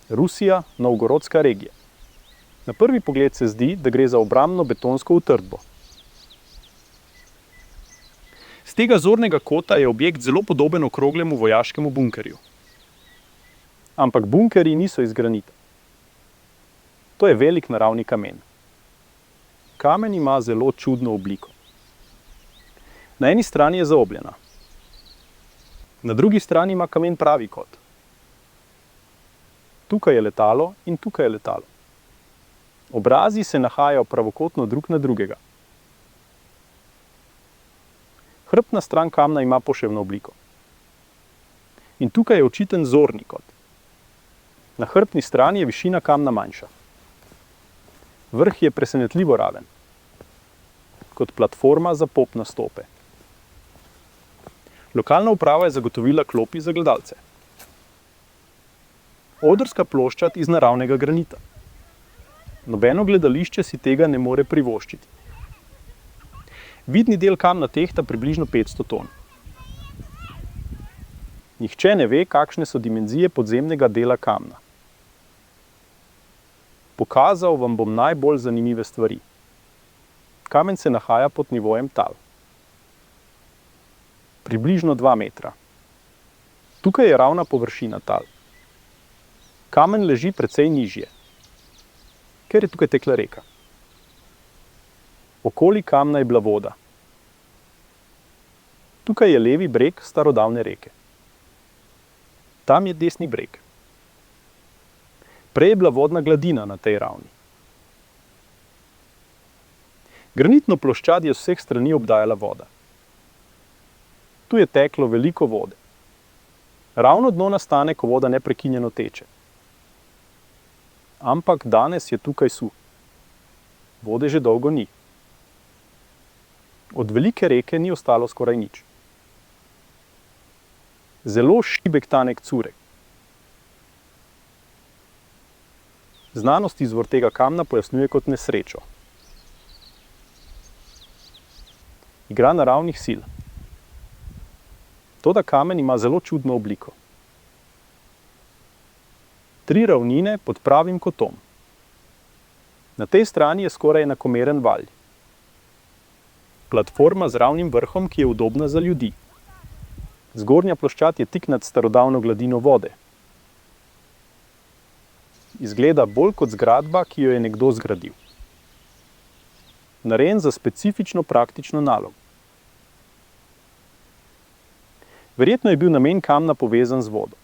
Rusija, Novgorodska regija. Na prvi pogled se zdi, da gre za obrambno betonsko utrdbo. Z tega zornega kota je objekt zelo podoben okroglemu vojaškemu bunkerju. Ampak bunkerji niso iz granita. To je velik naravni kamen. Kamen ima zelo čudno obliko. Na eni strani je zaobljena. Na drugi strani ima kamen pravi kot. Tukaj je letalo in tukaj je letalo. Obrazi se nahajajo pravokotno drug na drugega. Hrbtna stran kamna ima poševno obliko. In tukaj je očiten zorni kot. Na hrbtni strani je višina kamna manjša. Vrh je presenetljivo raven, kot platforma za pop nastope. Lokalna uprava je zagotovila klopi za gledalce. Odrska ploščad iz naravnega granita. Nobeno gledališče si tega ne more privoščiti. Vidni del kamna tehta približno 500 ton. Nihče ne ve, kakšne so dimenzije podzemnega dela kamna. Pokazal vam bom najbolj zanimive stvari. Kamen se nahaja pod nivojem tal. Približno 2 metra. Tukaj je ravna površina tal. Kamen leži precej nižje, ker je tukaj tekla reka. Okoli kamna je bila voda. Tukaj je levi breg starodavne reke. Tam je desni breg. Prej je bila vodna gladina na tej ravni. Granitno ploščad je z vseh strani obdajala voda. Tu je teklo veliko vode. Ravno dno nastane, ko voda neprekinjeno teče. Ampak danes je tukaj suh. Vode že dolgo ni. Od velike reke ni ostalo skoraj nič. Zelo šibek tanek curek. Znanost izvor tega kamna pojasnjuje kot nesrečo. Igra naravnih sil. Toda kamen ima zelo čudno obliko. 3 ravnine pod pravim kotom. Na tej strani je skoraj enakomeren valj. Platforma z ravnim vrhom, ki je udobna za ljudi. Zgornja ploščad je tik nad starodavno gladino vode. Izgleda bolj kot zgradba, ki jo je nekdo zgradil. Narejen za specifično praktično nalogo. Verjetno je bil namen kamna povezan z vodo.